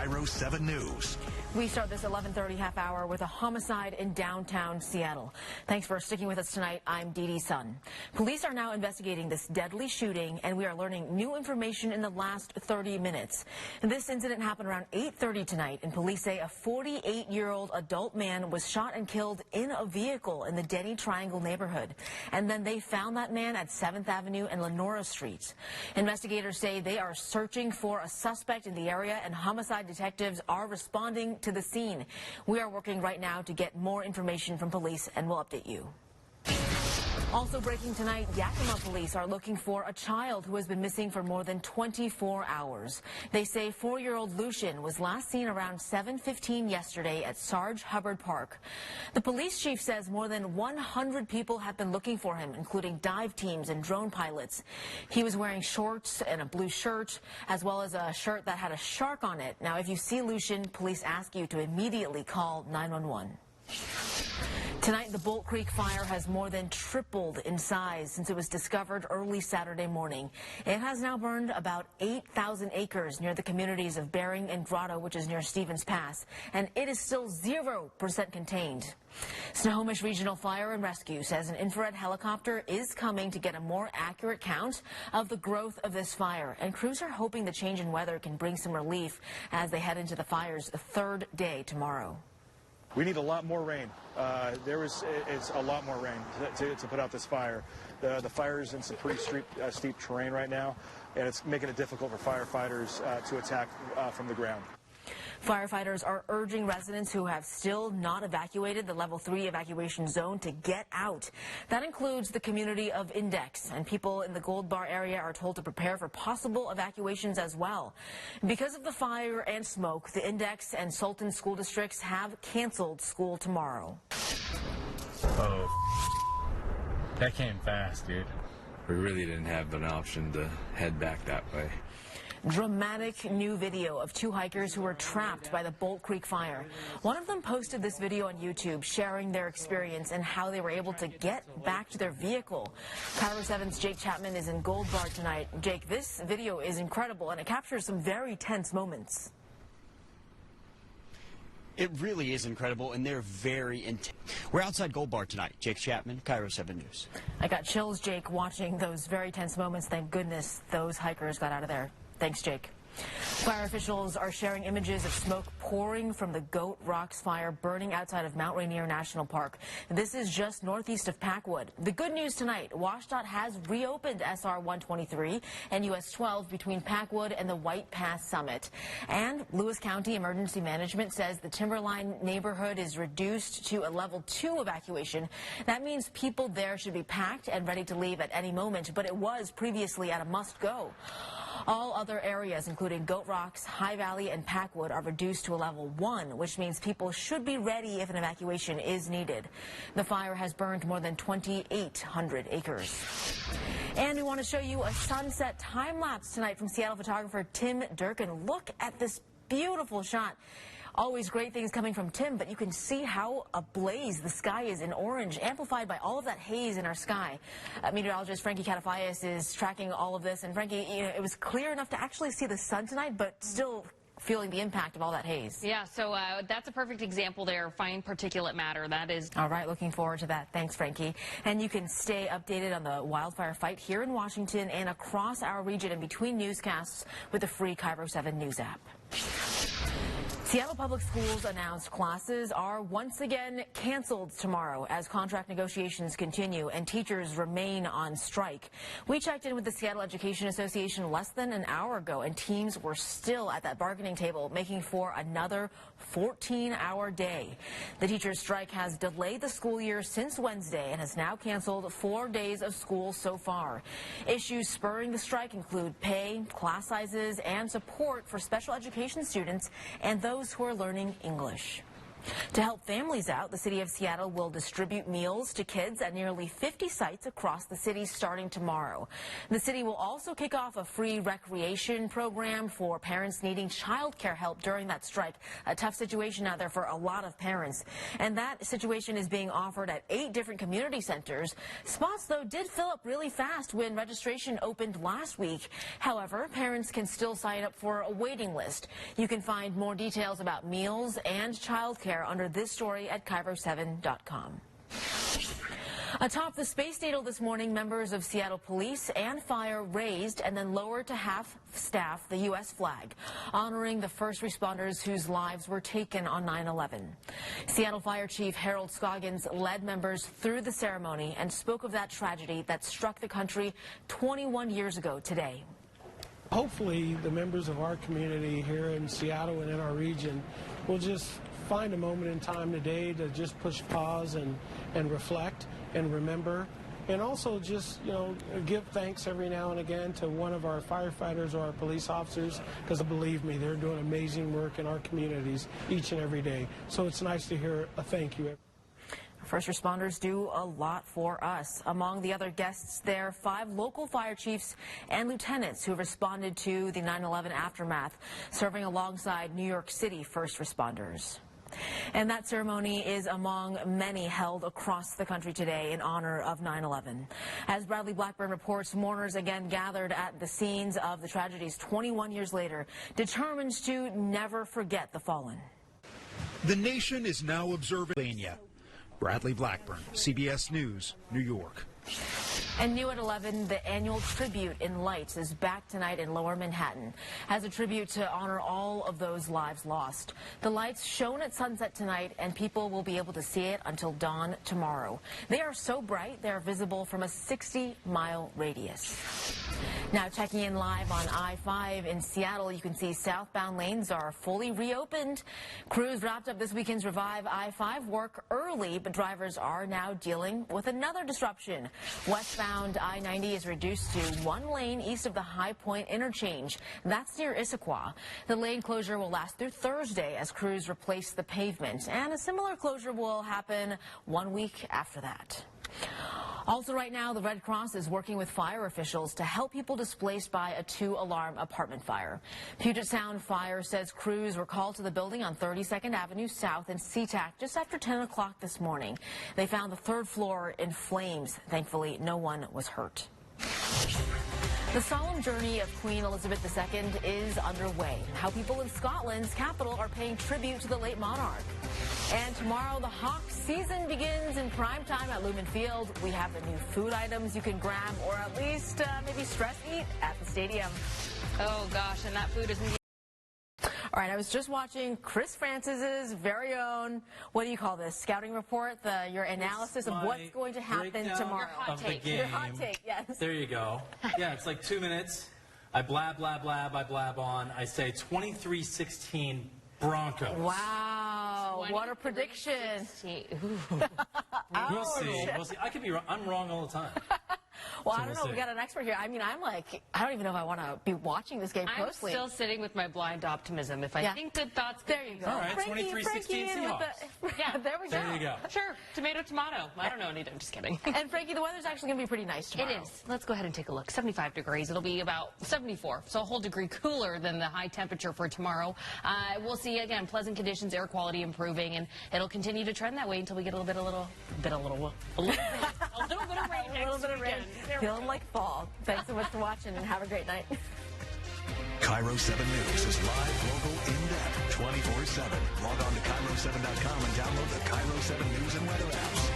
KIRO 7 News. We start this 11:30 half hour with a homicide in downtown Seattle. Thanks for sticking with us tonight. I'm Deedee Sun. Police are now investigating this deadly shooting, and we are learning new information in the last 30 minutes. This incident happened around 8:30 tonight, and police say a 48-year-old adult man was shot and killed in a vehicle in the Denny Triangle neighborhood. And then they found that man at 7th Avenue and Lenora Street. Investigators say they are searching for a suspect in the area, and homicide detectives are responding to the scene. We are working right now to get more information from police, and we'll update you. Also breaking tonight, Yakima police are looking for a child who has been missing for more than 24 hours. They say 4-year-old Lucian was last seen around 7:15 yesterday at Sarge Hubbard Park. The police chief says more than 100 people have been looking for him, including dive teams and drone pilots. He was wearing shorts and a blue shirt, as well as a shirt that had a shark on it. Now, if you see Lucian, police ask you to immediately call 911. Tonight, the Bolt Creek fire has more than tripled in size since it was discovered early Saturday morning. It has now burned about 8,000 acres near the communities of Bering and Grotto, which is near Stevens Pass, and it is still 0% contained. Snohomish Regional Fire and Rescue says an infrared helicopter is coming to get a more accurate count of the growth of this fire, and crews are hoping the change in weather can bring some relief as they head into the fire's third day tomorrow. We need a lot more rain. It's a lot more rain to put out this fire. The fire is in some pretty steep terrain right now, and it's making it difficult for firefighters to attack from the ground. Firefighters are urging residents who have still not evacuated the level 3 evacuation zone to get out. That includes the community of Index, and people in the Gold Bar area are told to prepare for possible evacuations as well. Because of the fire and smoke, the Index and Sultan school districts have canceled school tomorrow. Oh, that came fast, dude. We really didn't have an option to head back that way. Dramatic new video of 2 hikers who were trapped by the Bolt Creek fire. One of them posted this video on YouTube, sharing their experience and how they were able to get back to their vehicle. KIRO 7's Jake Chapman is in Gold Bar tonight. Jake, this video is incredible, and it captures some very tense moments. It really is incredible, and they're very intense. We're outside Gold Bar tonight. Jake Chapman, KIRO 7 News. I got chills, Jake, watching those very tense moments. Thank goodness those hikers got out of there. Thanks, Jake. Fire officials are sharing images of smoke pouring from the Goat Rocks fire burning outside of Mount Rainier National Park. This is just northeast of Packwood. The good news tonight, WashDOT has reopened SR 123 and US 12 between Packwood and the White Pass Summit. And Lewis County Emergency Management says the Timberline neighborhood is reduced to a level 2 evacuation. That means people there should be packed and ready to leave at any moment, but it was previously at a must-go. All other areas, including Goat Rocks, High Valley, and Packwood, are reduced to a level 1, which means people should be ready if an evacuation is needed. The fire has burned more than 2,800 acres. And we want to show you a sunset time-lapse tonight from Seattle photographer Tim Durkin. Look at this beautiful shot. Always great things coming from Tim, but you can see how ablaze the sky is in orange, amplified by all of that haze in our sky. Meteorologist Frankie Catafayas is tracking all of this. And Frankie, it was clear enough to actually see the sun tonight, but still feeling the impact of all that haze. Yeah, so that's a perfect example there, fine particulate matter. That is. All right, looking forward to that. Thanks, Frankie. And you can stay updated on the wildfire fight here in Washington and across our region and between newscasts with the free KIRO 7 News app. Seattle Public Schools announced classes are once again canceled tomorrow as contract negotiations continue and teachers remain on strike. We checked in with the Seattle Education Association less than an hour ago, and teams were still at that bargaining table, making for another 14-hour day. The teachers' strike has delayed the school year since Wednesday and has now canceled 4 days of school so far. Issues spurring the strike include pay, class sizes, and support for special education students and those who are learning English. To help families out, the city of Seattle will distribute meals to kids at nearly 50 sites across the city starting tomorrow. The city will also kick off a free recreation program for parents needing child care help during that strike. A tough situation out there for a lot of parents. And that situation is being offered at 8 different community centers. Spots, though, did fill up really fast when registration opened last week. However, parents can still sign up for a waiting list. You can find more details about meals and child care under this story at KIRO7.com. Atop the Space Needle this morning, members of Seattle Police and Fire raised and then lowered to half staff the U.S. flag, honoring the first responders whose lives were taken on 9/11. Seattle Fire Chief Harold Scoggins led members through the ceremony and spoke of that tragedy that struck the country 21 years ago today. Hopefully, the members of our community here in Seattle and in our region will just find a moment in time today to just push pause and reflect and remember, and also just, give thanks every now and again to one of our firefighters or our police officers, because believe me, they're doing amazing work in our communities each and every day. So it's nice to hear a thank you. First responders do a lot for us. Among the other guests there, 5 local fire chiefs and lieutenants who responded to the 9/11 aftermath, serving alongside New York City first responders. And that ceremony is among many held across the country today in honor of 9/11. As Bradley Blackburn reports, mourners again gathered at the scenes of the tragedies 21 years later, determined to never forget the fallen. The nation is now observing. Bradley Blackburn, CBS News, New York. And new at 11, the annual tribute in lights is back tonight in Lower Manhattan as a tribute to honor all of those lives lost. The lights shone at sunset tonight, and people will be able to see it until dawn tomorrow. They are so bright, they are visible from a 60-mile radius. Now checking in live on I-5 in Seattle, you can see southbound lanes are fully reopened. Crews wrapped up this weekend's Revive I-5 work early, but drivers are now dealing with another disruption. Westbound I-90 is reduced to 1 lane east of the High Point interchange. That's near Issaquah. The lane closure will last through Thursday as crews replace the pavement, and a similar closure will happen 1 week after that. Also right now, the Red Cross is working with fire officials to help people displaced by a 2-alarm apartment fire. Puget Sound Fire says crews were called to the building on 32nd Avenue South in SeaTac just after 10 o'clock this morning. They found the 3rd floor in flames. Thankfully, no one was hurt. The solemn journey of Queen Elizabeth II is underway. How people in Scotland's capital are paying tribute to the late monarch. And tomorrow, the Hawks season begins in prime time at Lumen Field. We have the new food items you can grab, or at least maybe stress eat at the stadium. Oh, gosh, and that food is... All right, I was just watching Chris Francis's very own, what do you call this, scouting report, your analysis of what's going to happen tomorrow. Your hot take, yes. There you go. Yeah, it's like 2 minutes. I blab, blab, blab, I blab on. I say 23-16 Broncos. Wow, what a prediction. We'll see. We'll see. I could be wrong. I'm wrong all the time. Well, I don't know. We got an expert here. I mean, I'm like, I don't even know if I want to be watching this game closely. I'm still sitting with my blind optimism. If I think good thoughts, there you go. All right, 23-16 Seahawks. Yeah, there we go. There you go. Sure, tomato. I don't know anything. I'm just kidding. And Frankie, the weather's actually going to be pretty nice tomorrow. It is. Let's go ahead and take a look. 75 degrees. It'll be about 74, so a whole degree cooler than the high temperature for tomorrow. We'll see again pleasant conditions, air quality improving, and it'll continue to trend that way until we get a little bit of rain. A little bit of rain. Feeling like fall. Thanks so much for watching, and have a great night. KIRO 7 News is live, local, in-depth, 24/7. Log on to KIRO7.com and download the KIRO 7 News and weather apps.